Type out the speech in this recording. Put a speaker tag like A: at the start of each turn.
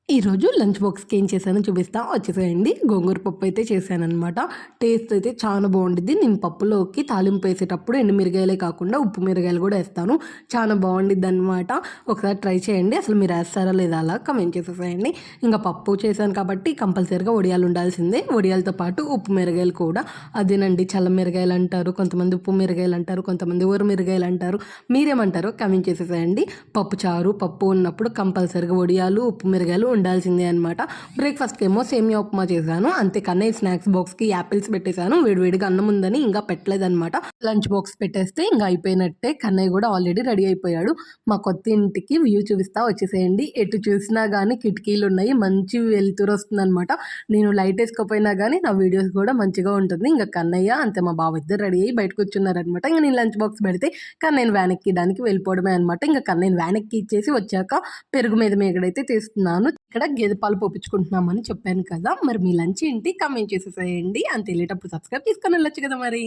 A: ఈరోజు లంచ్ బాక్స్‌కి ఏం చేశానో చూపిస్తా వచ్చేసేయండి. గోంగూర పప్పు అయితే చేశాననమాట. టేస్ట్ అయితే చాలా బావుండిద్ది. నేను పప్పులోకి తాలింపు వేసేటప్పుడు ఎండు మిరగాయలే కాకుండా ఉప్పు మిరగాయలు కూడా ఏస్తాను. చాలా బావుండిద్దనమాట. ఒకసారి ట్రై చేయండి. అసలు మీరు ఏస్తారా లేదా అలా కామెంట్ చేసేసేయండి. ఇంకా పప్పు చేశాను కాబట్టి కంపల్సరీగా వడియాలు ఉండాల్సిందే. వడియాలతో పాటు ఉప్పు మిరగాయలు కూడా. అదేనండి చల్ల మిరగాయలు అంటారు. కొంతమంది ఉప్పు మిరగాయలు అంటారు. కొంతమంది ఊర మిరగాయలు అంటారు. మీరేమంటారో కామెంట్ చేసేసేయండి. పప్పు చారు, పప్పు ఉన్నప్పుడు కంపల్సరీగా వడియాలు, ఉప్పు మిరగాయలు ఉండాల్సిందే అనమాట. బ్రేక్ఫాస్ట్కి ఏమో సేమియా ఉప్మా చేశాను. అంతే కన్నయ్య స్నాక్స్ బాక్స్కి యాపిల్స్ పెట్టేశాను. వేడివేడిగా అన్నం ఉందని ఇంకా పెట్టలేదనమాట. లంచ్ బాక్స్ పెట్టేస్తే ఇంకా అయిపోయినట్టే. కన్నయ్య కూడా ఆల్రెడీ రెడీ అయిపోయాడు. మా కొత్త ఇంటికి వ్యూ చూపిస్తా వచ్చేసేయండి. ఎటు చూసినా కానీ కిటికీలు ఉన్నాయి. మంచి వెలుతురు వస్తుందనమాట. నేను లైట్ వేసుకోపోయినా కానీ నా వీడియోస్ కూడా మంచిగా ఉంటుంది. ఇంకా కన్నయ్య అంతే మా బావ ఇద్దరు రెడీ అయ్యి బయటకు కూర్చున్నారనమాట. ఇంకా నేను లంచ్ బాక్స్ పెడితే కన్నయ్యని వ్యాన్ ఎక్కడానికి వెళ్ళిపోవడమే అనమాట. ఇంకా కన్నయ్యని వ్యాన్ ఎక్కి ఇచ్చేసి వచ్చాక పెరుగు మీద మేగడైతే తీస్తున్నాను. ఇక్కడ గేదె పాలు పోపించుకుంటున్నామని చెప్పాను కదా. మరి మీ లంచ్ ఏంటి కామెంట్ చేసేసేయండి. అంత వెళ్ళేటప్పుడు సబ్స్క్రైబ్ చేసుకొని వెళ్ళొచ్చు కదా మరి.